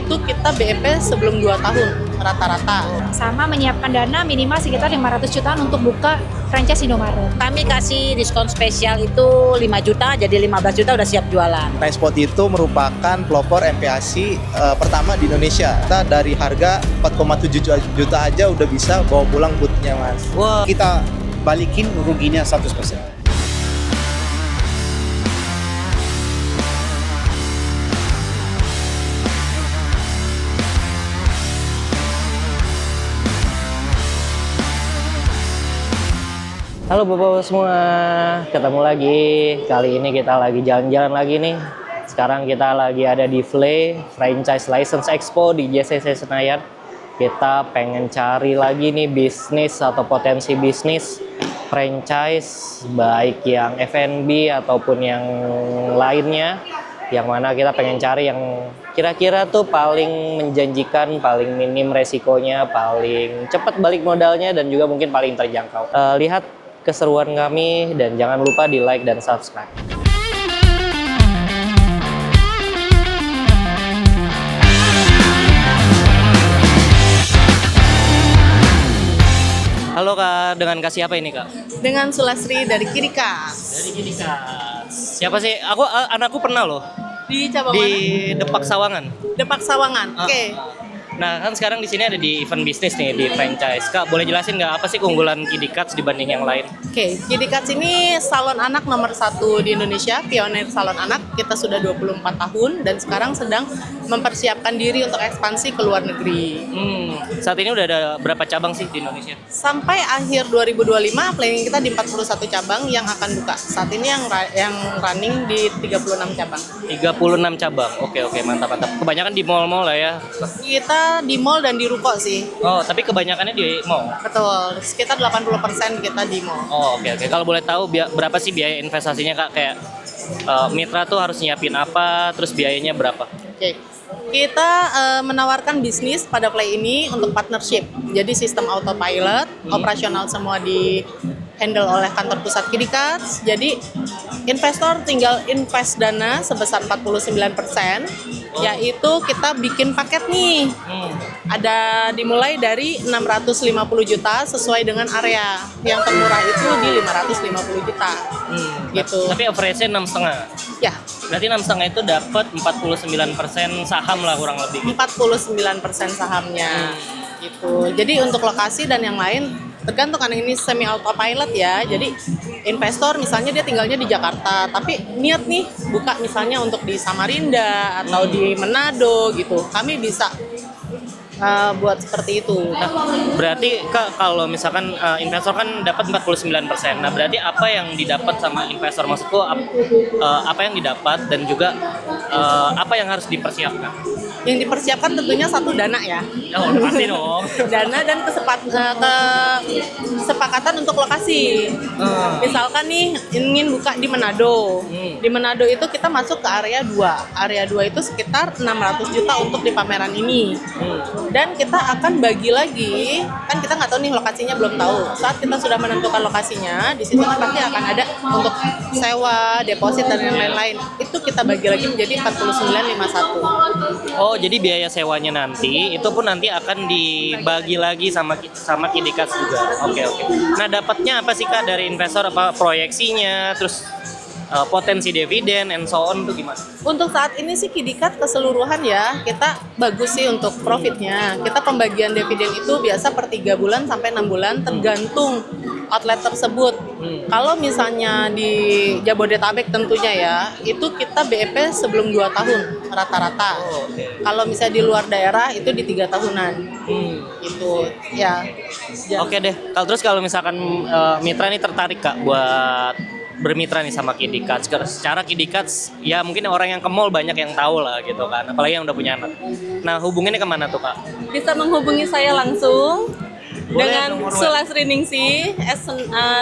itu kita BEP sebelum 2 tahun rata-rata. Sama menyiapkan dana minimal sekitar 500 jutaan untuk buka franchise Indomaret. Kami kasih diskon spesial itu 5 juta, jadi 15 juta udah siap jualan. Ninespot itu merupakan pelopor MPASI pertama di Indonesia. Kita dari harga 4,7 juta aja udah bisa bawa pulang bootnya, Mas. Wah, kita balikin ruginya 100%. Halo Bapak semua, ketemu lagi. Kali ini kita lagi jalan-jalan lagi nih. Sekarang kita lagi ada di FLE, Franchise License Expo di JCC Senayan. Kita pengen cari lagi nih bisnis atau potensi bisnis franchise, baik yang F&B ataupun yang lainnya. Yang mana kita pengen cari yang kira-kira tuh paling menjanjikan, paling minim resikonya, paling cepat balik modalnya, dan juga mungkin paling terjangkau. Lihat keseruan kami dan jangan lupa di like dan subscribe. Halo Kak, dengan Kak siapa ini Kak? Dengan Sulasri dari Kirikas. Dari gini Kak. Siapa sih? Anakku pernah loh Di cabang di mana? Depak Sawangan. Depak Sawangan. Oke. Nah kan sekarang di sini ada di event bisnis nih, di franchise. Kak boleh jelasin nggak apa sih keunggulan Kidikats dibanding yang lain? Oke, Kidikats ini salon anak nomor 1 di Indonesia, pionir salon anak. Kita sudah 24 tahun dan sekarang sedang mempersiapkan diri untuk ekspansi ke luar negeri. Saat ini udah ada berapa cabang sih di Indonesia? Sampai akhir 2025, planning kita di 41 cabang yang akan buka. Saat ini yang running di 36 cabang. 36 cabang. Oke mantap. Kebanyakan di mall-mall lah ya. Kita di mall dan di ruko sih. Oh tapi kebanyakannya di mall. Betul, sekitar 80% kita di mall. Oh oke. Kalau boleh tahu berapa sih biaya investasinya Kak? Kayak mitra tuh harus nyiapin apa, terus biayanya berapa? Oke. Kita menawarkan bisnis pada Play ini untuk partnership. Jadi sistem autopilot, operasional semua di handle oleh kantor pusat Kidikats. Jadi investor tinggal invest dana sebesar 49%, yaitu kita bikin paket nih. Ada dimulai dari 650 juta sesuai dengan area. Yang termurah itu di 550 juta. Gitu. Tapi average-nya 6,5. Ya, Berarti 6,5 itu dapat 49% saham lah kurang lebih. 49% sahamnya. Gitu. Jadi untuk lokasi dan yang lain tergantung, karena ini semi autopilot ya. Jadi investor misalnya dia tinggalnya di Jakarta, tapi niat nih buka misalnya untuk di Samarinda atau di Manado gitu. Kami bisa buat seperti itu. Nah, berarti Kak kalau misalkan investor kan dapat 49%. Nah, berarti apa yang didapat sama investor? Maksudku apa yang didapat dan juga apa yang harus dipersiapkan? Yang dipersiapkan tentunya satu dana ya. Oh, pasti dong. Dana dan kesepakatan untuk lokasi. Misalkan nih ingin buka di Manado. Di Manado itu kita masuk ke area 2. Area 2 itu sekitar 600 juta untuk di pameran ini. Dan kita akan bagi lagi, kan kita nggak tahu nih lokasinya, belum tahu. Saat kita sudah menentukan lokasinya, di situ kan pasti akan ada untuk sewa, deposit dan yang lain-lain. Itu kita bagi lagi menjadi 49,51. Oh, jadi biaya sewanya nanti itu pun nanti akan dibagi lagi sama Kidikats juga. Oke. Nah, dapatnya apa sih Kak dari investor? Apa proyeksinya? Terus potensi dividen and so on tuh gimana? Untuk saat ini sih Kidikats keseluruhan ya, kita bagus sih untuk profitnya. Kita pembagian dividen itu biasa per 3 bulan sampai 6 bulan tergantung outlet tersebut. Kalau misalnya di Jabodetabek tentunya ya, itu kita BEP sebelum 2 tahun rata-rata. Kalau misalnya di luar daerah itu di 3 tahunan. Gitu ya. Oke deh. Kalau misalkan mitra nih tertarik Kak buat bermitra nih sama Kidikats. Secara Kidikats ya mungkin orang yang ke mall banyak yang tahu lah gitu kan, apalagi yang udah punya anak. Nah, hubunginnya kemana tuh Kak? Bisa menghubungi saya langsung dengan nomor Sulasri Ningsih,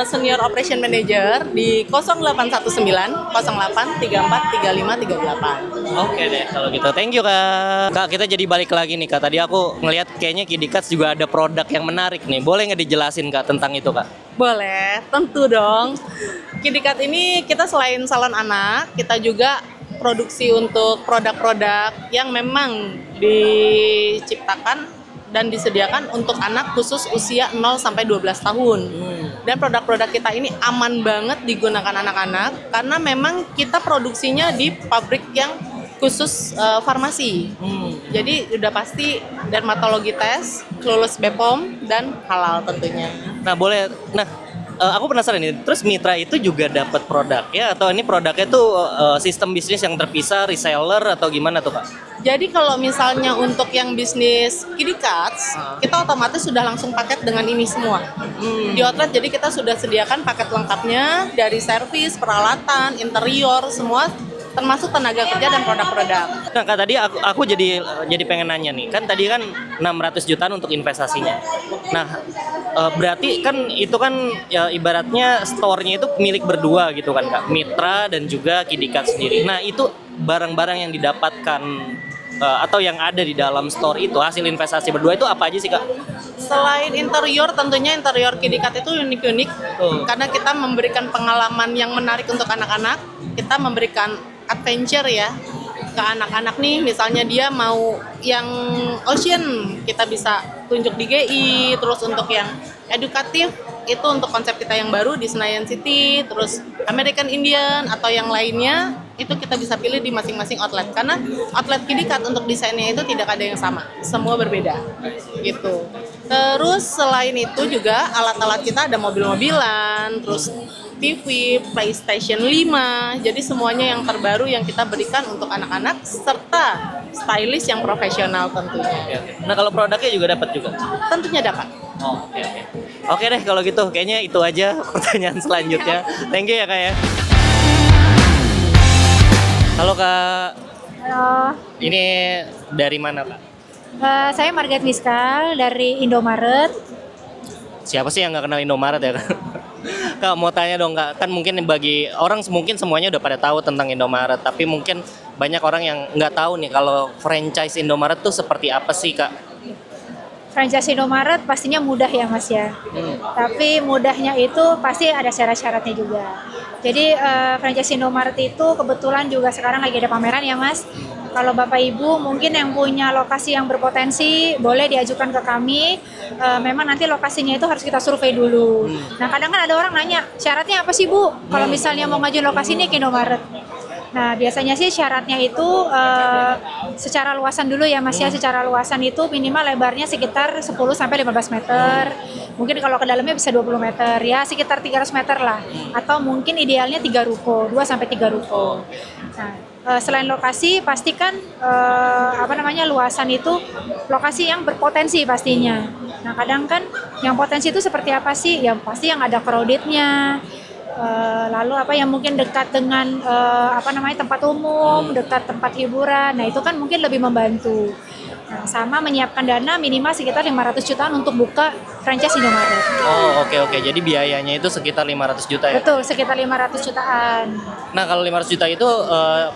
Senior Operation Manager di 0819 08 34 35 38. Oke deh kalau gitu. Thank you Kak. Kak, kita jadi balik lagi nih Kak. Tadi aku ngelihat kayaknya Kidikats juga ada produk yang menarik nih. Boleh nggak dijelasin Kak tentang itu Kak? Boleh, tentu dong. Kidikats ini kita selain salon anak, kita juga produksi untuk produk-produk yang memang diciptakan dan disediakan untuk anak khusus usia 0 sampai 12 tahun. Dan produk-produk kita ini aman banget digunakan anak-anak karena memang kita produksinya di pabrik yang khusus farmasi. Jadi udah pasti dermatologi tes, lulus BPOM dan halal tentunya. Nah, boleh. Nah, aku penasaran nih. Terus Mitra itu juga dapat produk ya atau ini produknya tuh sistem bisnis yang terpisah, reseller atau gimana tuh, Kak? Jadi kalau misalnya untuk yang bisnis Kiddy Cuts, kita otomatis sudah langsung paket dengan ini semua. Di outlet jadi kita sudah sediakan paket lengkapnya dari servis, peralatan, interior, semua termasuk tenaga kerja dan produk-produk. Nah, Kak, tadi aku jadi pengen nanya nih. Kan tadi kan 600 jutaan untuk investasinya. Nah, berarti kan itu kan ya, ibaratnya store-nya itu milik berdua gitu kan, Kak. Mitra dan juga Kiddy Cuts sendiri. Nah, itu barang-barang yang didapatkan atau yang ada di dalam store itu hasil investasi berdua itu apa aja sih, Kak? Selain interior, tentunya interior Kiddy Cuts itu unik-unik karena kita memberikan pengalaman yang menarik untuk anak-anak. Kita memberikan adventure ya ke anak-anak nih, misalnya dia mau yang ocean kita bisa tunjuk di GI, terus untuk yang edukatif itu untuk konsep kita yang baru di Senayan City, terus American Indian atau yang lainnya itu kita bisa pilih di masing-masing outlet karena outlet Kiddy Cuts untuk desainnya itu tidak ada yang sama, semua berbeda gitu. Terus selain itu juga alat-alat kita ada mobil-mobilan, terus TV, PlayStation 5, jadi semuanya yang terbaru yang kita berikan untuk anak-anak serta stylist yang profesional tentunya. Nah, kalau produknya juga dapat juga? Tentunya dapat. Oh, oke. Oke deh kalau gitu, kayaknya itu aja pertanyaan selanjutnya. Thank you ya, Kak ya. Halo, Kak. Halo, Ini dari mana, Kak? saya Margaret Miskal dari Indomaret. Siapa sih yang nggak kenal Indomaret ya, Kak? Kak, mau tanya dong, Kak. Kan mungkin bagi orang mungkin semuanya udah pada tahu tentang Indomaret, tapi mungkin banyak orang yang nggak tahu nih kalau franchise Indomaret tuh seperti apa sih, Kak? Franchise Indomaret pastinya mudah ya Mas ya. Tapi mudahnya itu pasti ada syarat-syaratnya juga. Jadi franchise Indomaret itu kebetulan juga sekarang lagi ada pameran ya Mas. Kalau Bapak Ibu mungkin yang punya lokasi yang berpotensi boleh diajukan ke kami. Memang nanti lokasinya itu harus kita survei dulu. Nah kadang kan ada orang nanya syaratnya apa sih Bu? Kalau misalnya mau ngajuin lokasi ini ke Indomaret. Nah biasanya sih syaratnya itu secara luasan dulu ya Mas ya. Secara luasan itu minimal lebarnya sekitar 10 sampai 15 meter. Mungkin kalau ke dalamnya bisa 20 meter ya, sekitar 300 meter lah. Atau mungkin idealnya 3 ruko, 2 sampai 3 ruko. Nah, selain lokasi pastikan luasan itu lokasi yang berpotensi pastinya. Nah, kadang kan yang potensi itu seperti apa sih? Ya pasti yang ada crowded-nya. Lalu yang mungkin dekat dengan tempat umum, dekat tempat hiburan. Nah, itu kan mungkin lebih membantu. Nah, sama menyiapkan dana minimal sekitar 500 jutaan untuk buka franchise Indomaret. Oh, oke. Jadi biayanya itu sekitar 500 juta ya? Betul, sekitar 500 jutaan. Nah, kalau 500 juta itu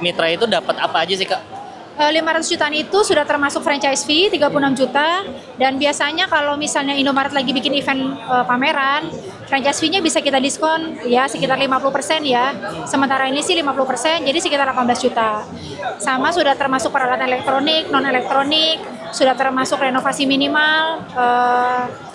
mitra itu dapat apa aja sih, Kak? 500 jutaan itu sudah termasuk franchise fee 36 juta, dan biasanya kalau misalnya Indomaret lagi bikin event pameran, franchise fee-nya bisa kita diskon ya sekitar 50% ya. Sementara ini sih 50%, jadi sekitar 18 juta. Sama sudah termasuk peralatan elektronik, non elektronik, sudah termasuk renovasi minimal,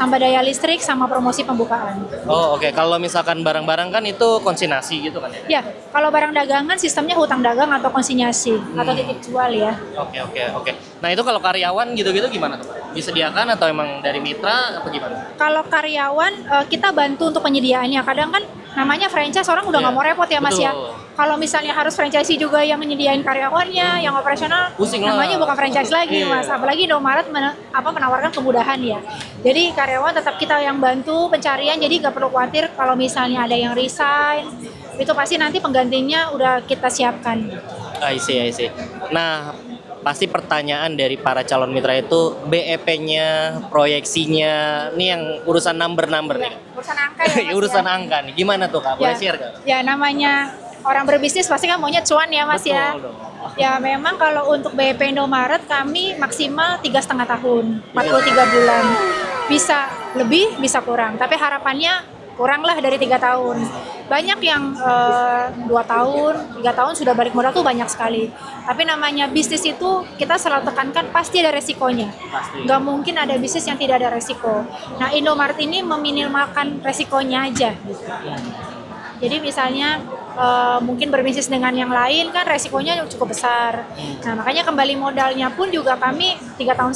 tambah daya listrik sama promosi pembukaan. Oh, oke. Kalau misalkan barang-barang kan itu konsinyasi gitu kan ya? Ya, kalau barang dagangan sistemnya hutang dagang atau konsinyasi atau titip jual ya. Oke. Nah, itu kalau karyawan gitu-gitu gimana tuh, Pak? Disediakan atau emang dari mitra apa gimana? Kalau karyawan kita bantu untuk penyediaannya. Kadang kan namanya franchise orang udah nggak mau repot ya Mas ya. Betul. Kalau misalnya harus franchise juga yang menyediain karyawannya, yang operasional, Pusing lah. namanya bukan franchise lagi Iya. Mas. Apalagi Indomaret menawarkan kemudahan ya. Jadi karyawan tetap kita yang bantu pencarian. Jadi nggak perlu khawatir kalau misalnya ada yang resign, itu pasti nanti penggantinya udah kita siapkan. I see. Nah, pasti pertanyaan dari para calon mitra itu BEP-nya, proyeksinya, ini yang urusan number nih. Urusan angka ya Mas. Urusan ya. angka nih, gimana tuh, Kak? Boleh share Kak? Ya namanya orang berbisnis pasti kan maunya cuan ya Mas ya. Betul dong. Ya memang kalau untuk BEP Indomaret kami maksimal 3,5 tahun, 43 bulan. Bisa lebih, bisa kurang. Tapi harapannya kuranglah dari 3 tahun. Banyak yang 2 tahun, 3 tahun sudah balik modal tuh banyak sekali. Tapi namanya bisnis itu kita selalu tekankan pasti ada resikonya. Nggak mungkin ada bisnis yang tidak ada resiko. Nah, Indomaret ini meminimalkan resikonya aja. Gitu. Jadi misalnya mungkin berbisnis dengan yang lain kan resikonya cukup besar. Nah, makanya kembali modalnya pun juga kami 3,5 tahun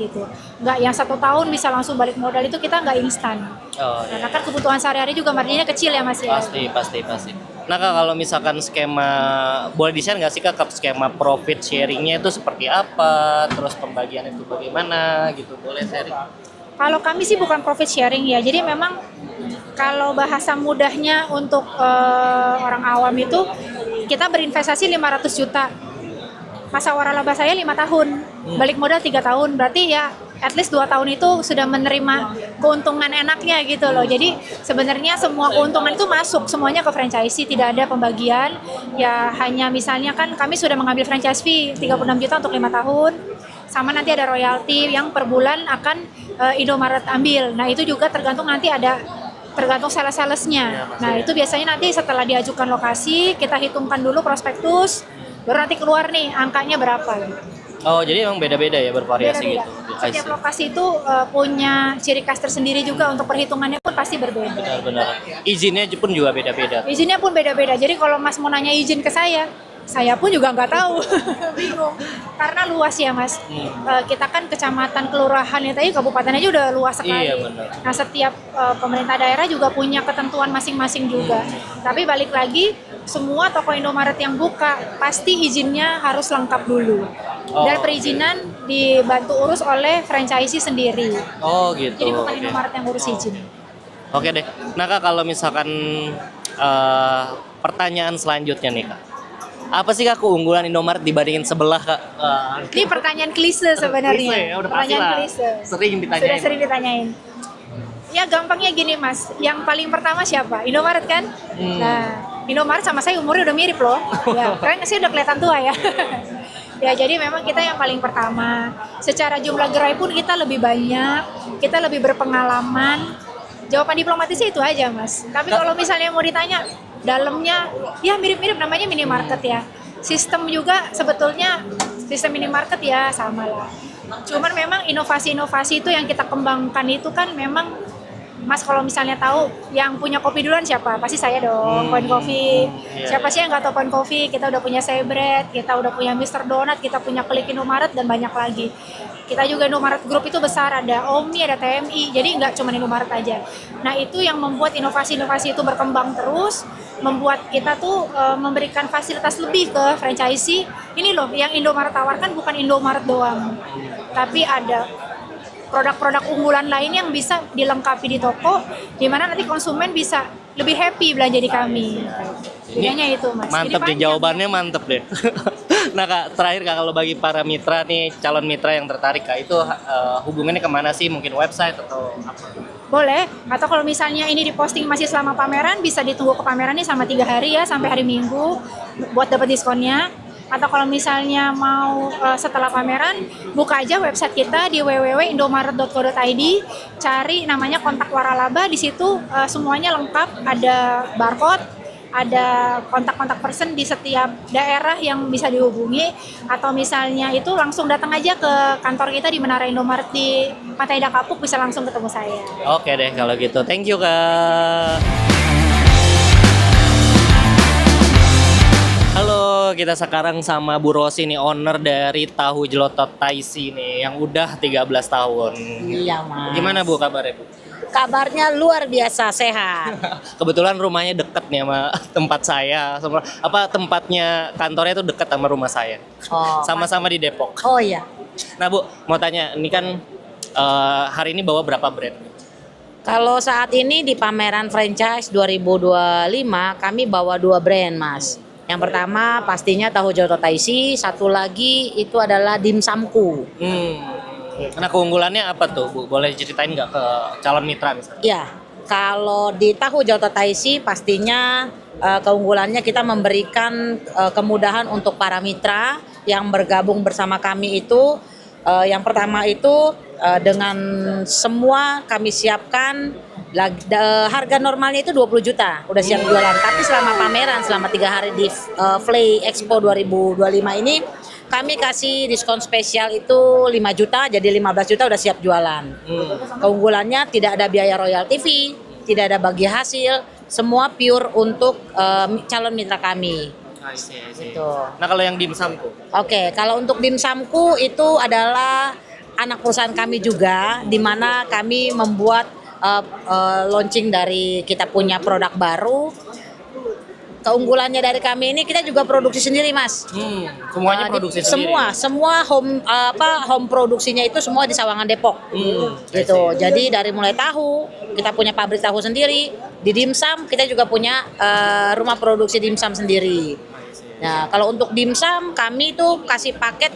gitu. Nggak yang 1 tahun bisa langsung balik modal, itu kita nggak instan. Oh, iya. Karena kan kebutuhan sehari-hari juga marginnya kecil ya Mas ya. Pasti. Nah Kak, kalau misalkan skema, boleh di-share nggak sih Kak skema profit sharingnya itu seperti apa? Terus pembagian itu bagaimana gitu, boleh sharing? Kalau kami sih bukan profit sharing ya, jadi memang kalau bahasa mudahnya untuk orang awam itu kita berinvestasi 500 juta. Masa waralaba saya 5 tahun, balik modal 3 tahun, berarti ya at least 2 tahun itu sudah menerima keuntungan enaknya gitu loh. Jadi sebenarnya semua keuntungan itu masuk semuanya ke franchisee, tidak ada pembagian. Ya hanya misalnya kan kami sudah mengambil franchise fee 36 juta untuk 5 tahun. Sama nanti ada royalti yang per bulan akan Indomaret ambil. Nah itu juga tergantung nanti tergantung sales-salesnya. Nah itu biasanya nanti setelah diajukan lokasi, kita hitungkan dulu prospektus, baru nanti keluar nih angkanya berapa. Oh, jadi emang beda-beda ya, bervariasi Beda-beda. gitu. Setiap lokasi itu punya ciri khas tersendiri juga, untuk perhitungannya pun pasti berbeda. Benar-benar. Izinnya pun juga beda-beda. Izinnya pun beda-beda. Jadi kalau Mas mau nanya izin ke saya pun juga nggak tahu, bingung. Karena luas ya Mas. Kita kan kecamatan, kelurahan ya tadi, kabupaten aja udah luas sekali. Iya, benar. Nah setiap pemerintah daerah juga punya ketentuan masing-masing juga. Tapi balik lagi, semua toko Indomaret yang buka pasti izinnya harus lengkap dulu. Dan perizinan dibantu urus oleh franchisee sendiri. Oh gitu. Jadi bukan Oke. Indomaret yang urus izin. Oke deh. Nah Kak, kalau misalkan pertanyaan selanjutnya nih Kak. Apa sih Kak keunggulan Indomaret dibandingin sebelah Kak? Ini pertanyaan klise sebenarnya. Klise, ya, udah pasti Pertanyaan lah. klise. Sering ditanyain. Sudah sering ditanyain. Ya gampangnya gini Mas, yang paling pertama siapa? Indomaret kan? Nah, Indomaret sama saya umurnya udah mirip loh. Ya, keren sih, udah kelihatan tua ya. Ya jadi memang kita yang paling pertama. Secara jumlah gerai pun kita lebih banyak, kita lebih berpengalaman. Jawaban diplomatisnya itu aja Mas. Tapi kalau misalnya mau ditanya dalamnya, ya mirip-mirip, namanya minimarket ya. Sistem juga sebetulnya sistem minimarket ya sama lah. Cuman memang inovasi-inovasi itu yang kita kembangkan itu kan memang, Mas kalau misalnya tahu yang punya kopi duluan siapa? Pasti saya dong, Point Coffee. Siapa sih yang nggak tahu Point Coffee? Kita udah punya Sebret, kita udah punya Mr. Donut, kita punya Klik Indomaret dan banyak lagi. Kita juga Indomaret Group itu besar, ada Omni, ada TMI, jadi nggak cuma Indomaret aja. Nah itu yang membuat inovasi-inovasi itu berkembang terus, membuat kita tuh memberikan fasilitas lebih ke franchisee. Ini loh yang Indomaret tawarkan bukan Indomaret doang, tapi ada produk-produk unggulan lain yang bisa dilengkapi di toko, di mana nanti konsumen bisa lebih happy belanja di kami. Bedanya itu Mas. Mantep Jadi nih, jawabannya mantep deh. Nah Kak, terakhir Kak, kalau bagi para mitra nih, calon mitra yang tertarik Kak, itu hubungannya kemana sih? Mungkin website atau apa? Boleh, atau kalau misalnya ini diposting masih selama pameran, bisa ditunggu ke pameran ini selama 3 hari ya, sampai hari Minggu buat dapat diskonnya. Atau kalau misalnya mau setelah pameran, buka aja website kita di www.indomaret.co.id, cari namanya kontak waralaba, di situ semuanya lengkap, ada barcode, ada kontak-kontak person di setiap daerah yang bisa dihubungi, atau misalnya itu langsung datang aja ke kantor kita di Menara Indomaret di Pantai Indah Kapuk, bisa langsung ketemu saya. Oke deh kalau gitu, thank you Kak. Halo, kita sekarang sama Bu Rosi nih, owner dari Tahu Jelotot Taisi nih, yang udah 13 tahun. Iya Mas. Gimana Bu kabarnya Bu? Kabarnya luar biasa sehat. Kebetulan rumahnya deket nih sama tempat saya, sama tempatnya kantornya tuh deket sama rumah saya. Oh. Sama-sama di Depok. Oh iya. Nah Bu, mau tanya, ini kan hari ini bawa berapa brand? Kalau saat ini di pameran franchise 2025 kami bawa 2 brand Mas. Yang pertama pastinya Tahu Jelotot Taisi, satu lagi itu adalah dimsumku. Nah keunggulannya apa tuh Bu? Boleh ceritain nggak ke calon mitra misalnya? Ya, kalau di Tahu Jelotot Taisi pastinya keunggulannya kita memberikan kemudahan untuk para mitra yang bergabung bersama kami itu Yang pertama itu dengan semua kami siapkan harga normalnya itu 20 juta udah siap jualan. Tapi selama pameran selama 3 hari di Flay Expo 2025 ini kami kasih diskon spesial itu 5 juta, jadi 15 juta udah siap jualan. Keunggulannya tidak ada biaya royalti fee, tidak ada bagi hasil, semua pure untuk calon mitra kami. I see. Gitu. Nah kalau yang dimsumku, Oke, kalau untuk dimsumku itu adalah anak perusahaan kami juga, di mana kami membuat launching dari kita punya produk baru. Keunggulannya dari kami ini kita juga produksi sendiri, Mas. semuanya produksi sendiri. Semua home produksinya itu semua di Sawangan Depok. Gitu. Jadi dari mulai tahu, kita punya pabrik tahu sendiri, di dimsum kita juga punya rumah produksi dimsum sendiri. Nah, kalau untuk dimsum kami tuh kasih paket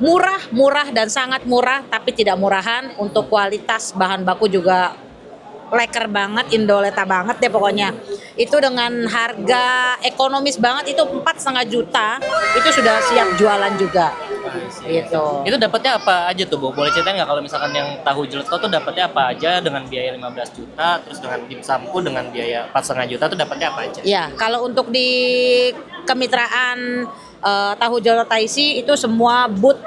murah dan sangat murah, tapi tidak murahan. Untuk kualitas bahan baku juga leker banget, Indoleta banget deh pokoknya. Itu dengan harga ekonomis banget, itu 4,5 juta, itu sudah siap jualan juga. Gitu. Itu dapatnya apa aja tuh, Bu? Boleh ceritain nggak kalau misalkan yang tahu jeleto tuh dapatnya apa aja dengan biaya 15 juta, terus dengan dimsumku dengan biaya 4,5 juta tuh dapatnya apa aja? Ya, kalau untuk di kemitraan tahu jeleto Taisi itu semua boot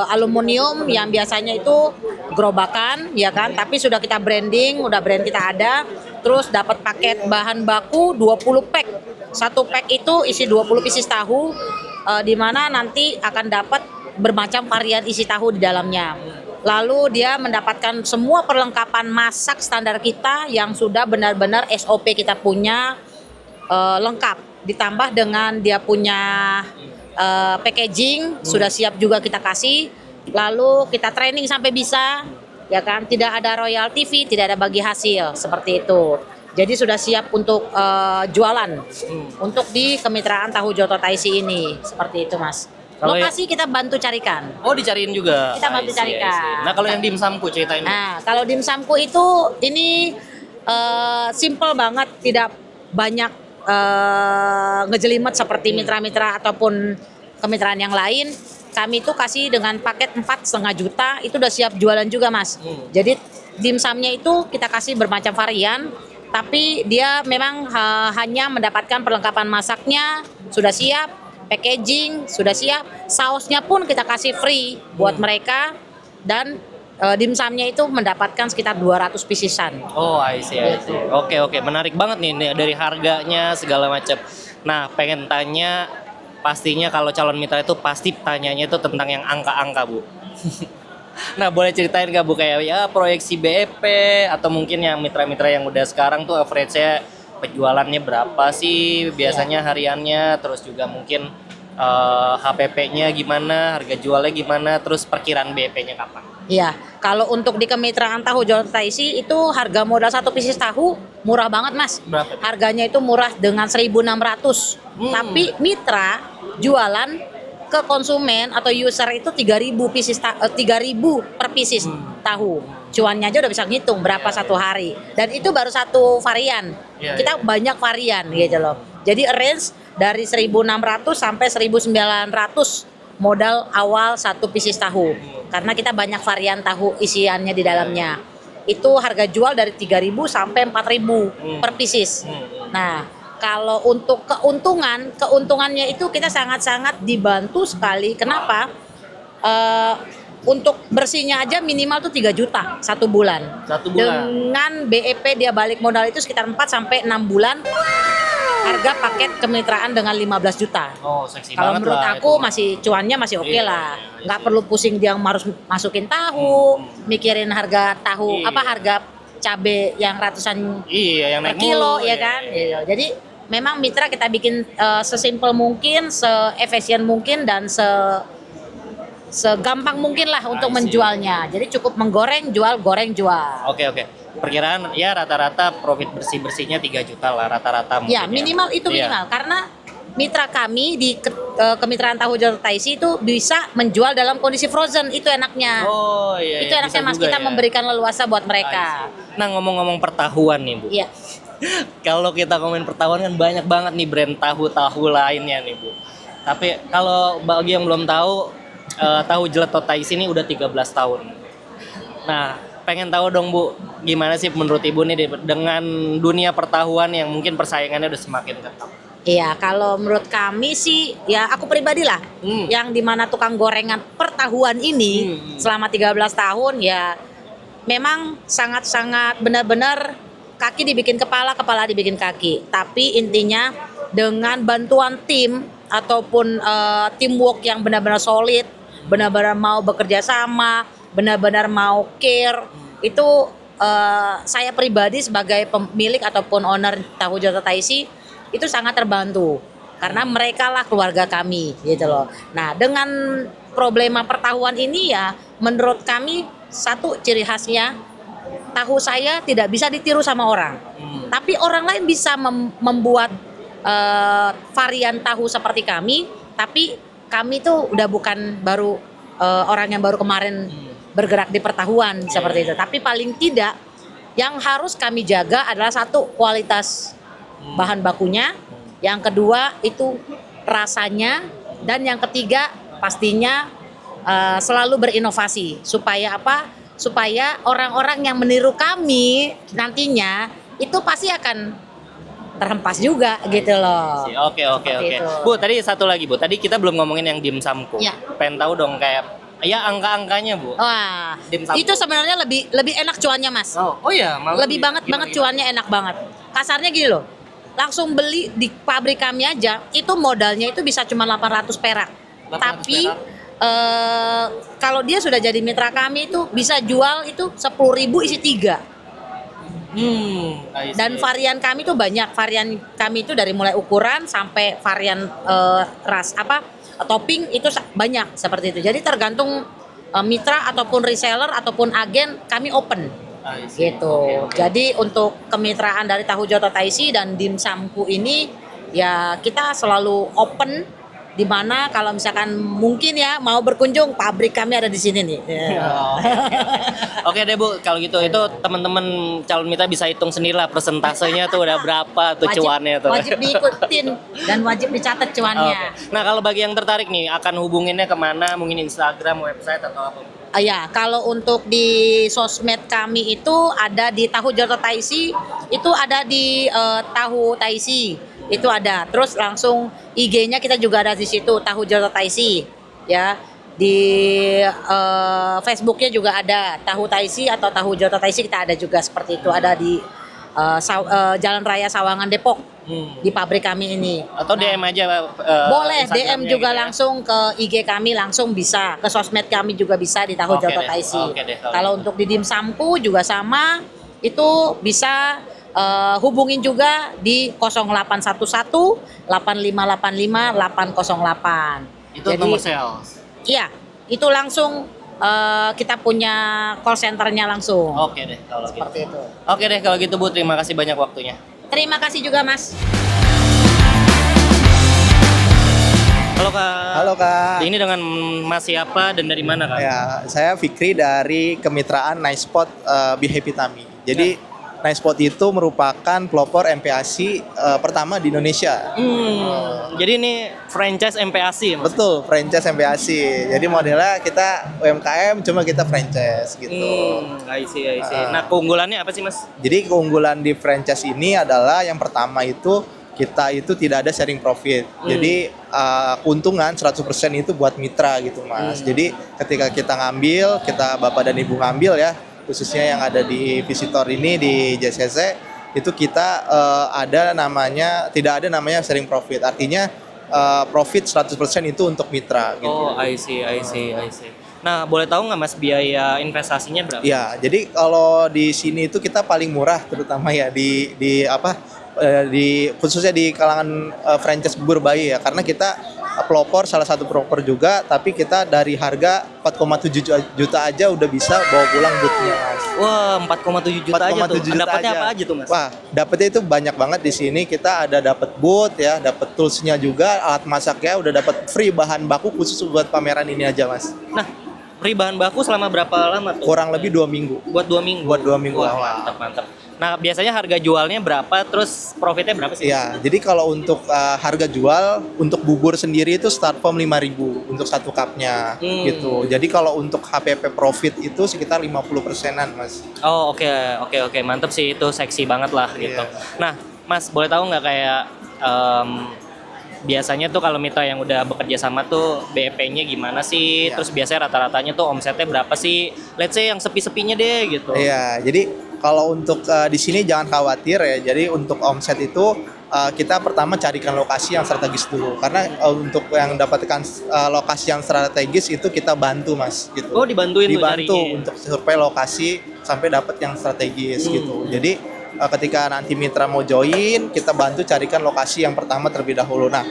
aluminium yang biasanya itu gerobakan, ya kan? Tapi sudah kita branding, udah brand kita ada. Terus dapat paket bahan baku 20 pack. Satu pack itu isi 20 pieces tahu, di mana nanti akan dapat bermacam varian isi tahu di dalamnya. Lalu dia mendapatkan semua perlengkapan masak standar kita yang sudah benar-benar SOP kita punya lengkap. Ditambah dengan dia punya packaging sudah siap juga kita kasih. Lalu kita training sampai bisa, ya kan? Tidak ada royalti fee, tidak ada bagi hasil seperti itu. Jadi sudah siap untuk jualan untuk di kemitraan tahu jeleto Taisi ini, seperti itu, Mas. Kalau Lokasi kita bantu carikan. Oh, dicariin juga. Kita bantu I see. carikan. Nah, kalau yang dimsumku ceritain. Nah, kalau dimsumku itu ini simple banget, tidak banyak ngejelimet seperti mitra-mitra ataupun kemitraan yang lain. Kami itu kasih dengan paket 4,5 juta, itu udah siap jualan juga, Mas. Jadi dimsumnya itu kita kasih bermacam varian, tapi dia memang hanya mendapatkan perlengkapan masaknya sudah siap, packaging sudah siap, sausnya pun kita kasih free buat mereka, dan dimsumnya itu mendapatkan sekitar 200 pieces-an. Oh, I see. Oke, menarik banget nih dari harganya segala macam. Nah, pengen tanya, pastinya kalau calon mitra itu pasti tanyanya itu tentang yang angka-angka, Bu. Nah, boleh ceritain nggak, Bu, kayak ya proyeksi BEP atau mungkin yang mitra-mitra yang udah sekarang tuh average-nya penjualannya berapa sih biasanya hariannya, terus juga mungkin HPP-nya gimana, harga jualnya gimana, terus perkiraan BEP-nya kapan? Iya, kalau untuk di kemitraan tahu jeleto Taisi itu harga modal satu pieces tahu murah banget, Mas. Berapa? Harganya itu murah dengan 1.600. Tapi mitra jualan ke konsumen atau user itu 3.000 pieces 3.000 per pieces tahu. Cuannya aja udah bisa ngitung berapa satu hari. Dan itu baru satu varian. Kita banyak varian gitu loh. Jadi range dari 1.600 sampai 1.900 modal awal satu pieces tahu. Karena kita banyak varian tahu isiannya di dalamnya. Itu harga jual dari 3.000 sampai 4.000 per pieces. Nah, kalau untuk keuntungannya itu kita sangat-sangat dibantu sekali. Kenapa? Untuk bersihnya aja minimal tuh 3 juta satu bulan. Dengan BEP dia balik modal itu sekitar 4 sampai 6 bulan. Harga paket kemitraan dengan 15 juta. Oh, seksi Kalau banget menurut lah aku itu. masih cuannya masih oke Iya, lah. iya, Nggak perlu pusing dia harus masukin tahu, mikirin harga tahu, Iya. harga cabe yang ratusan Iya, yang per naik kilo, mulu, ya iya, kan? iya. Gitu. Jadi memang mitra kita bikin sesimpel mungkin, seefisien mungkin, dan segampang mungkin lah untuk I see. menjualnya. Jadi cukup menggoreng, goreng, jual. Oke. Perkiraan ya rata-rata profit bersih-bersihnya 3 juta lah rata-rata mungkin. Ya, minimal itu Iya. minimal. Karena mitra kami di kemitraan tahu jeleto Taisi itu bisa menjual dalam kondisi frozen, itu enaknya. Oh iya. Itu enaknya, Mas, kita memberikan leluasa buat mereka. Nah, ngomong-ngomong pertahuan nih, Bu. Iya. Kalau kita ngomongin pertahuan kan banyak banget nih brand tahu-tahu lainnya nih, Bu. Tapi kalau bagi yang belum tahu, tahu Jeletot Taisi ini udah 13 tahun. Nah, pengen tahu dong Bu, gimana sih menurut Ibu nih dengan dunia pertahuan yang mungkin persaingannya udah semakin ketat? Iya, kalau menurut kami sih, ya aku pribadi lah, yang dimana tukang gorengan pertahuan ini selama 13 tahun ya memang sangat-sangat benar-benar kaki dibikin kepala, kepala dibikin kaki. Tapi intinya dengan bantuan tim ataupun teamwork yang benar-benar solid, benar-benar mau bekerja sama, benar-benar mau care, itu saya pribadi sebagai pemilik ataupun owner Tahu Jeletot Taisi itu sangat terbantu karena mereka lah keluarga kami gitu loh. Nah, dengan problema pertahuan ini ya menurut kami satu ciri khasnya tahu saya tidak bisa ditiru sama orang. Tapi orang lain bisa membuat varian tahu seperti kami, tapi kami tuh udah bukan baru orang yang baru kemarin bergerak di pertahuan seperti itu. Tapi paling tidak yang harus kami jaga adalah satu kualitas bahan bakunya, yang kedua itu rasanya, dan yang ketiga pastinya selalu berinovasi supaya apa? Supaya orang-orang yang meniru kami nantinya itu pasti akan terhempas juga gitu loh. Oke. Bu, tadi satu lagi Bu, tadi kita belum ngomongin yang dimsumku. Ya. Pengen tahu dong kayak ya angka-angkanya Bu. Wah, Dimsum. itu sebenarnya lebih enak cuannya Mas. Oh iya, malah Lebih banget cuannya enak banget. Kasarnya gini loh, langsung beli di pabrik kami aja itu modalnya itu bisa cuma 800 perak. 800 Tapi perak. kalau dia sudah jadi mitra kami itu bisa jual itu 10.000 isi 3. I see. Dan varian kami tuh banyak. Varian kami itu dari mulai ukuran sampai varian topping itu banyak seperti itu. Jadi tergantung mitra ataupun reseller ataupun agen kami open. I see. Gitu. Jadi untuk kemitraan dari Tahu Jeletot Taisi dan dimsumku ini ya kita selalu open, di mana kalau misalkan mungkin ya mau berkunjung pabrik kami ada di sini nih. Oke deh Bu, kalau gitu itu teman-teman calon mitra bisa hitung sendiri lah persentasenya tuh udah berapa tuh cuannya tuh. Wajib diikutin dan wajib dicatat cuannya. Oke. Nah kalau bagi yang tertarik nih akan hubunginnya kemana? Mungkin Instagram, website atau apa? Ya, kalau untuk di sosmed kami itu ada di Tahu Jeletot Taisi, itu ada di Tahu Taisi, itu ada. Terus langsung IG-nya kita juga ada di situ Tahu Jeletot Taisi, ya. Di Facebook-nya juga ada Tahu Taisi atau Tahu Jeletot Taisi, kita ada juga seperti itu, ada di Jalan Raya Sawangan Depok. Di pabrik kami ini. Atau DM aja boleh Instagramnya DM juga gitu ya? langsung ke IG kami, langsung bisa ke sosmed kami juga bisa di Tahu Oke Jeletot deh, Taisi. oke deh, kalau Kalau gitu. untuk di dimsumku juga sama, itu bisa hubungin juga di 0811 8585 808. Itu nomor sales. Iya, itu langsung kita punya call centernya langsung. Oke deh kalau gitu. Seperti itu. Oke deh kalau gitu Bu, terima kasih banyak waktunya. Terima kasih juga Mas. Halo Kak. Halo Kak. Ini dengan Mas siapa dan dari mana Kak? Ya, saya Fikri dari kemitraan Nice Spot Be Happy Tami. Jadi Nice Spot itu merupakan pelopor MPASI pertama di Indonesia. Jadi ini franchise MPASI Mas? Betul, franchise MPASI. Jadi modelnya kita UMKM cuma kita franchise gitu. I see. Nah keunggulannya apa sih Mas? Jadi keunggulan di franchise ini adalah yang pertama itu kita itu tidak ada sharing profit. Jadi keuntungan 100% itu buat mitra gitu Mas. Jadi ketika kita ngambil, kita Bapak dan Ibu ngambil ya, khususnya yang ada di visitor ini di JCC, itu kita tidak ada namanya sharing profit. Artinya profit 100% itu untuk mitra gitu. Oh, I see. Nah, boleh tahu nggak Mas biaya investasinya berapa? Ya, jadi kalau di sini itu kita paling murah, terutama ya di khususnya di kalangan franchise bubur bayi ya, karena kita pelopor, salah satu pelopor juga, tapi kita dari harga 4,7 juta aja udah bisa bawa pulang bootnya Mas. Wah, 4,7 juta aja tuh. 4,7 juta Dapatnya aja. apa aja tuh Mas? Wah, dapatnya itu banyak banget di sini. Kita ada dapat boot ya, dapat toolsnya juga, alat masaknya, udah dapat free bahan baku khusus buat pameran ini aja Mas. Nah, Free bahan baku selama berapa lama tuh? Kurang lebih 2 minggu. Buat 2 minggu. Buat 2 minggu Wah, awal. mantap mantap. Nah, biasanya harga jualnya berapa? Terus profitnya berapa sih? Ya, jadi kalau untuk harga jual untuk bubur sendiri itu start from 5.000 untuk satu cupnya gitu. Jadi kalau untuk HPP profit itu sekitar 50%-an, Mas. Oh, oke oke oke, mantap sih, itu seksi banget lah gitu. Iya. Nah, Mas, boleh tahu nggak kayak biasanya tuh kalau mitra yang udah bekerja sama tuh BEP-nya gimana sih? Iya. Terus biasanya rata-ratanya tuh omsetnya berapa sih? Let's say yang sepi-sepinya deh gitu. Iya, jadi kalau untuk di sini jangan khawatir ya. Jadi untuk omset itu kita pertama carikan lokasi yang strategis dulu. Karena untuk yang dapatkan lokasi yang strategis itu kita bantu, Mas, gitu. Oh, dibantuin tuh Dibantu nyarinya. untuk survei lokasi sampai dapat yang strategis gitu. Jadi ketika nanti mitra mau join, kita bantu carikan lokasi yang pertama terlebih dahulu. Nah,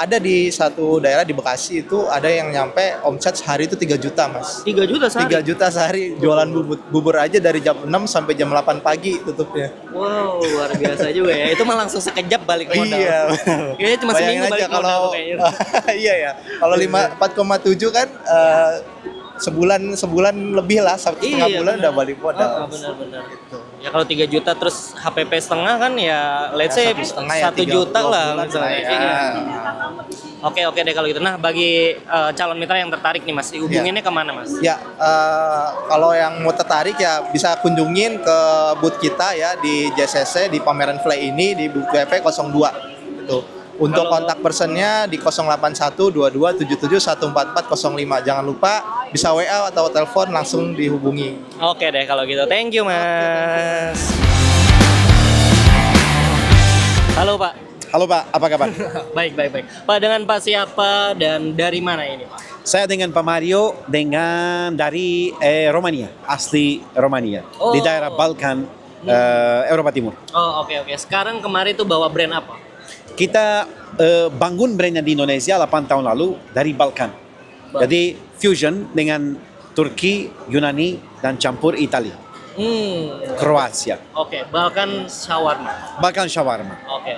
ada di satu daerah di Bekasi itu ada yang nyampe omset sehari itu 3 juta, Mas. 3 juta sehari? 3 juta sehari jualan bubur aja dari jam 6 sampai jam 8 pagi tutupnya. Wow, luar biasa juga ya. Itu mah langsung sekejap balik modal. Iya. Kayaknya cuma Bayangin seminggu aja balik modal kalau kayaknya. iya ya. Kalau 4,7 kan sebulan lebih lah, satu setengah Iya, bulan benar. udah balik modal. Benar-benar. Gitu. Ya kalau 3 juta terus HPP setengah kan ya let's say 1,5 ya, 1 juta 32 lah bulan misalnya. lah ya. Iya. Oke deh kalau gitu. Nah, bagi calon mitra yang tertarik nih Mas, hubunginnya kemana Mas? Ya, kalau yang mau tertarik ya bisa kunjungin ke booth kita ya di JCC di pameran Fly ini di booth WP 02 gitu. Untuk Kalau- kontak personnya di 08122771445. Jangan lupa bisa WA atau telepon langsung dihubungi. Oke deh kalau gitu. Thank you Mas. Halo Pak. Halo Pak, apa kabar? Baik. Pak, dengan Pak siapa dan dari mana ini Pak? Saya dengan Pak Mario dari Romania, asli Romania, Oh. di daerah Balkan, Eropa Timur. Oh oke. Sekarang kemarin tuh bawa brand apa? Kita bangun brandnya di Indonesia 8 tahun lalu dari Balkan. Jadi fusion dengan Turki, Yunani, dan campur Italia, Kroasia. Oke, Balkan shawarma. Balkan shawarma. Oke.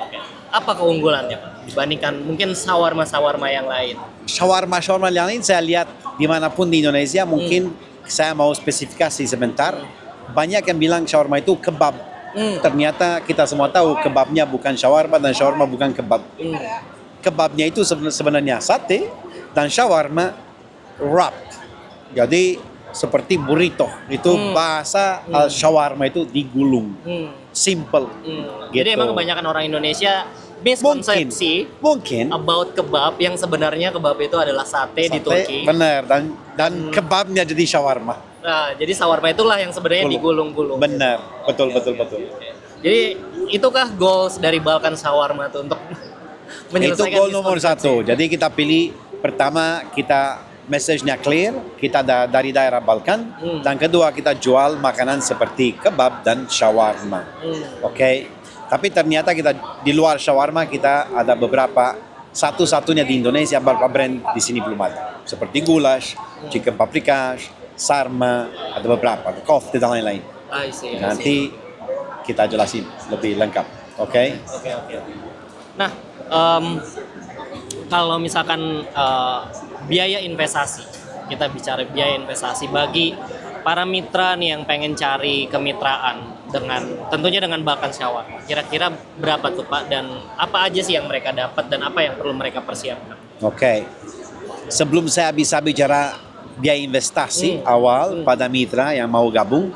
Apa keunggulannya Pak dibandingkan mungkin shawarma yang lain? Shawarma yang lain saya lihat dimanapun di Indonesia, mungkin saya mau spesifikasi sebentar. Banyak yang bilang shawarma itu kebab. Ternyata kita semua tahu kebabnya bukan shawarma dan shawarma bukan kebab. Kebabnya itu sebenarnya sate dan shawarma wrap. Jadi seperti burrito. Itu bahasa shawarma itu digulung. Simple. Jadi Gitu. emang kebanyakan orang Indonesia miskonsepsi Mungkin about kebab yang sebenarnya kebab itu adalah sate di Turki. benar dan kebabnya jadi shawarma. Nah, jadi shawarma itulah yang sebenarnya digulung-gulung. Benar, betul. Jadi itukah goals dari Balkan Shawarma tuh untuk Itu menyelesaikan goal nomor miskonsepsi? 1. Jadi kita pilih pertama kita message-nya clear, kita dari daerah Balkan, dan kedua kita jual makanan seperti kebab dan shawarma. Oke. Tapi ternyata kita di luar shawarma kita ada beberapa, satu-satunya di Indonesia beberapa brand di sini belum ada. Seperti goulash, chicken paprikash, sarma, ada beberapa, kofte dan lain-lain. I see. Nanti kita jelasin lebih lengkap. Oke? Oke. Nah, kalau misalkan biaya investasi, kita bicara biaya investasi bagi para mitra nih yang pengen cari kemitraan tentunya dengan Balkan Shawarma. Kira-kira berapa tuh Pak, dan apa aja sih yang mereka dapat dan apa yang perlu mereka persiapkan? Oke. Sebelum saya bisa bicara biaya investasi awal pada mitra yang mau gabung,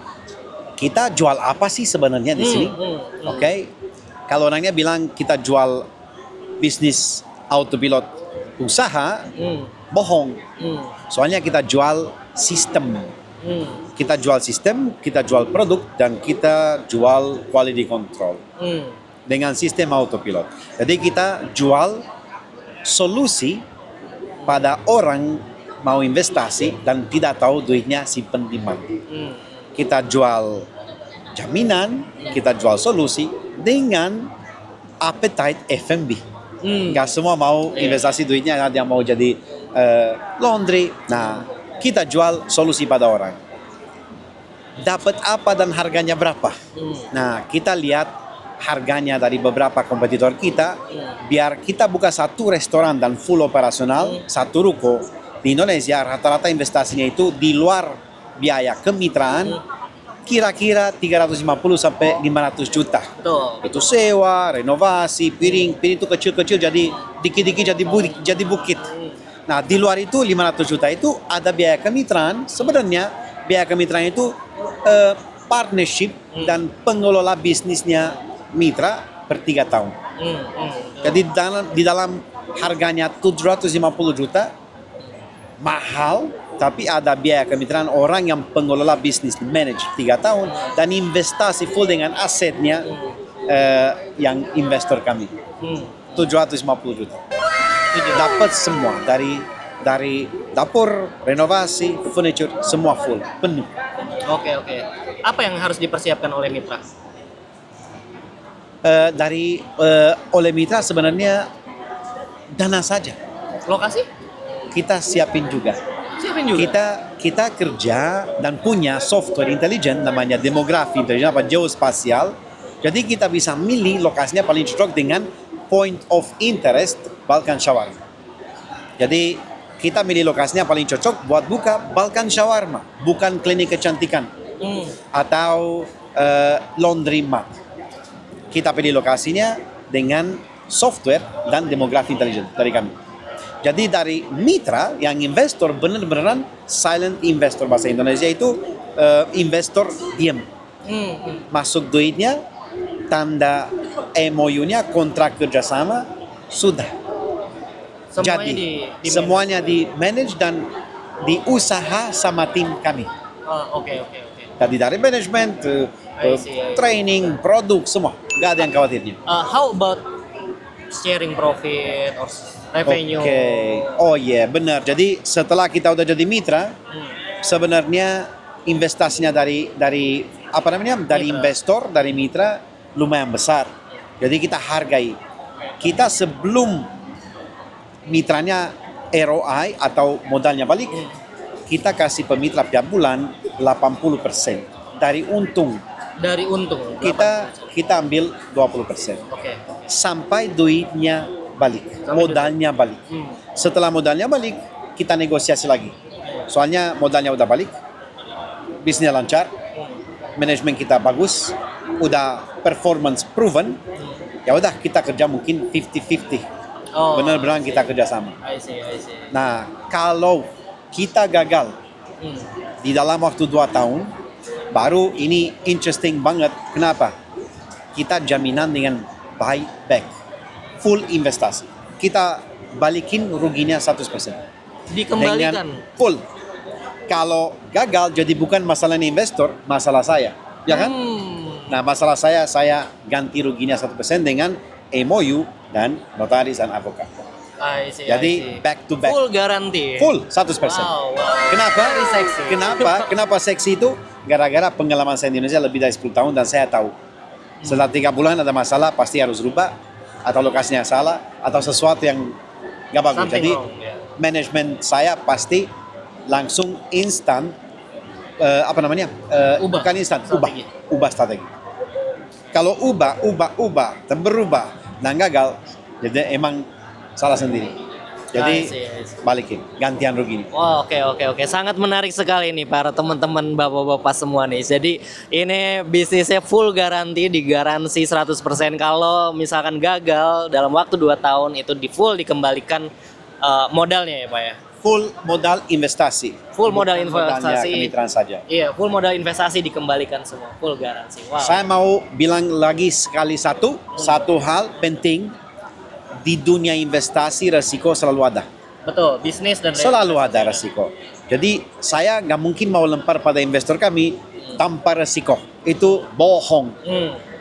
kita jual apa sih sebenarnya di sini? Oke. Kalau orangnya bilang kita jual bisnis autopilot usaha, bohong. Soalnya kita jual sistem. Kita jual sistem, kita jual produk, dan kita jual quality control dengan sistem autopilot. Jadi kita jual solusi pada orang mau investasi dan tidak tahu duitnya simpen di mana. Kita jual jaminan, kita jual solusi dengan appetite F&B. Nggak semua mau investasi duitnya, ada yang mau jadi laundry. Nah, kita jual solusi pada orang. Dapat apa dan harganya berapa? Nah, kita lihat harganya dari beberapa kompetitor kita, biar kita buka satu restoran dan full operasional, satu ruko, di Indonesia rata-rata investasinya itu di luar biaya kemitraan kira-kira 350 sampai 500 juta. Betul. Itu sewa, renovasi, piring itu kecil-kecil jadi dikit-dikit jadi bukit. Nah, di luar itu 500 juta itu ada biaya kemitraan. Sebenarnya biaya kemitraan itu partnership dan pengelola bisnisnya mitra per 3 tahun. Jadi di dalam harganya 750 juta mahal, tapi ada biaya kemitraan orang yang pengelola bisnis manage 3 tahun dan investasi full dengan asetnya yang investor kami 750 juta. Dapat semua dari dapur, renovasi, furniture, semua full penuh. Oke. Apa yang harus dipersiapkan oleh mitra? Oleh mitra sebenarnya dana saja. Lokasi? Kita siapin juga. Kita kerja dan punya software intelijen namanya demografi intelijen apa geospasial. Jadi kita bisa milih lokasinya paling cocok dengan point of interest Balkan Shawarma. Jadi kita milih lokasinya paling cocok buat buka Balkan Shawarma, bukan klinik kecantikan atau laundry mat. Kita pilih lokasinya dengan software dan demografi intelijen dari kami. Jadi dari mitra yang investor benar-beneran silent investor bahasa Indonesia itu investor diam. Masuk duitnya, tanda MOU-nya, kontrak kerjasama, sudah. Semuanya di manage dan diusaha sama tim kami. Oke. Jadi dari manajemen, training, produk, semua. Nggak ada yang khawatirnya. How about sharing profit or revenue? Oke. Oh iya, benar. Jadi setelah kita udah jadi mitra, sebenarnya investasinya dari apa namanya? Dari investor, dari mitra lumayan besar. Jadi kita hargai. Kita sebelum mitranya ROI atau modalnya balik, kita kasih pemitra tiap bulan 80% dari untung. Dari untung. Kita ambil 20%. Oke. Sampai duitnya balik, modalnya balik. Setelah modalnya balik, kita negosiasi lagi. Soalnya modalnya udah balik, bisnisnya lancar, manajemen kita bagus, udah performance proven. Ya udah kita kerja mungkin 50-50. Benar-benar kita kerja sama. I see. Nah, kalau kita gagal di dalam waktu 2 tahun, baru ini interesting banget. Kenapa? Kita jaminan dengan buyback, full investasi. Kita balikin ruginya 100%. Dikembalikan. Dengan full. Kalau gagal jadi bukan masalah investor, masalah saya, ya kan? Nah, masalah saya ganti ruginya 1% dengan MOU dan notaris dan advokat. I see. Jadi back to back. Full garanti. Full 100%. Wow. Kenapa? Very sexy. Kenapa seksi itu? Gara-gara pengalaman saya di Indonesia lebih dari 10 tahun dan saya tahu setelah 3 bulan ada masalah pasti harus rubah atau lokasinya salah atau sesuatu yang nggak bagus. Something Jadi wrong, yeah. manajemen saya pasti langsung instan bukan instan, ubah strategi. Kalau ubah dan berubah dan gagal, jadi emang salah sendiri. Jadi I see. balikin, gantian rugi. Wah, oke. Sangat menarik sekali nih para teman-teman bapak-bapak semua nih. Jadi ini bisnisnya full garansi, digaransi 100% kalau misalkan gagal dalam waktu 2 tahun itu full dikembalikan modalnya ya Pak ya. Full modal investasi. Full modal Modalnya investasi. kemitraan saja. Iya, full modal investasi dikembalikan semua, full garansi. Wow. Saya mau bilang lagi sekali satu hal penting di dunia investasi resiko selalu ada. Betul, bisnis dan Selalu ada resiko. Jadi saya nggak mungkin mau lempar pada investor kami tanpa resiko. Itu bohong.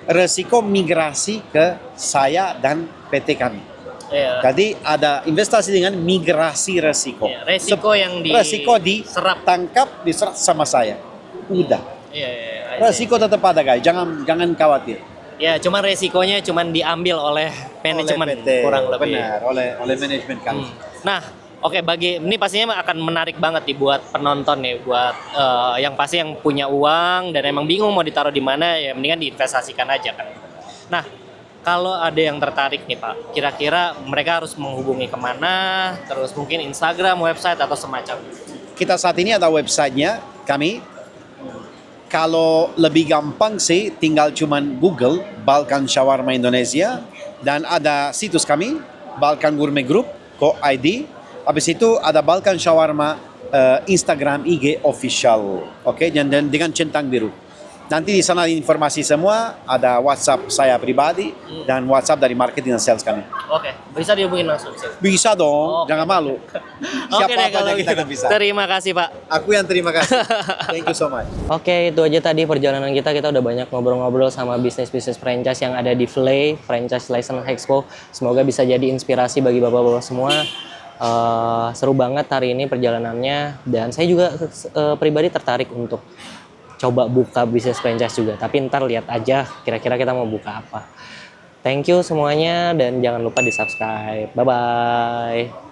Resiko migrasi ke saya dan PT kami. Iya. Jadi ada investasi dengan migrasi resiko. Iya, resiko yang resiko diserap. ditangkap, diserap sama saya. Udah. Iya. Resiko tetap ada guys, jangan khawatir. Ya, cuman resikonya cuman diambil oleh manajemen Oleh PT, kurang lebih. Benar, oleh manajemen kami. Nah, oke, ini pastinya akan menarik banget nih buat penonton nih, buat yang pasti yang punya uang dan emang bingung mau ditaruh di mana ya mendingan diinvestasikan aja kan. Nah, Kalau ada yang tertarik nih Pak, kira-kira mereka harus menghubungi kemana, terus mungkin Instagram, website, atau semacam? Kita saat ini ada websitenya kami. Kalau lebih gampang sih tinggal cuman Google Balkan Shawarma Indonesia dan ada situs kami Balkan Gourmet Group .id. Habis itu ada Balkan Shawarma Instagram IG official. Oke, dan dengan centang biru. Nanti di sana informasi semua, ada WhatsApp saya pribadi dan WhatsApp dari marketing dan sales kami. Oke, bisa dihubungin langsung sih. Bisa dong, Oke. jangan malu. Oke deh Siapa kalau aja kita gitu. akan bisa. Terima kasih Pak. Aku yang terima kasih. Thank you so much. Oke, itu aja tadi perjalanan kita. Kita udah banyak ngobrol-ngobrol sama bisnis-bisnis franchise yang ada di FLAY, Franchise License Expo. Semoga bisa jadi inspirasi bagi bapak-bapak semua. Seru banget hari ini perjalanannya. Dan saya juga pribadi tertarik untuk coba buka bisnis franchise juga. Tapi ntar lihat aja kira-kira kita mau buka apa. Thank you semuanya dan jangan lupa di subscribe. Bye-bye.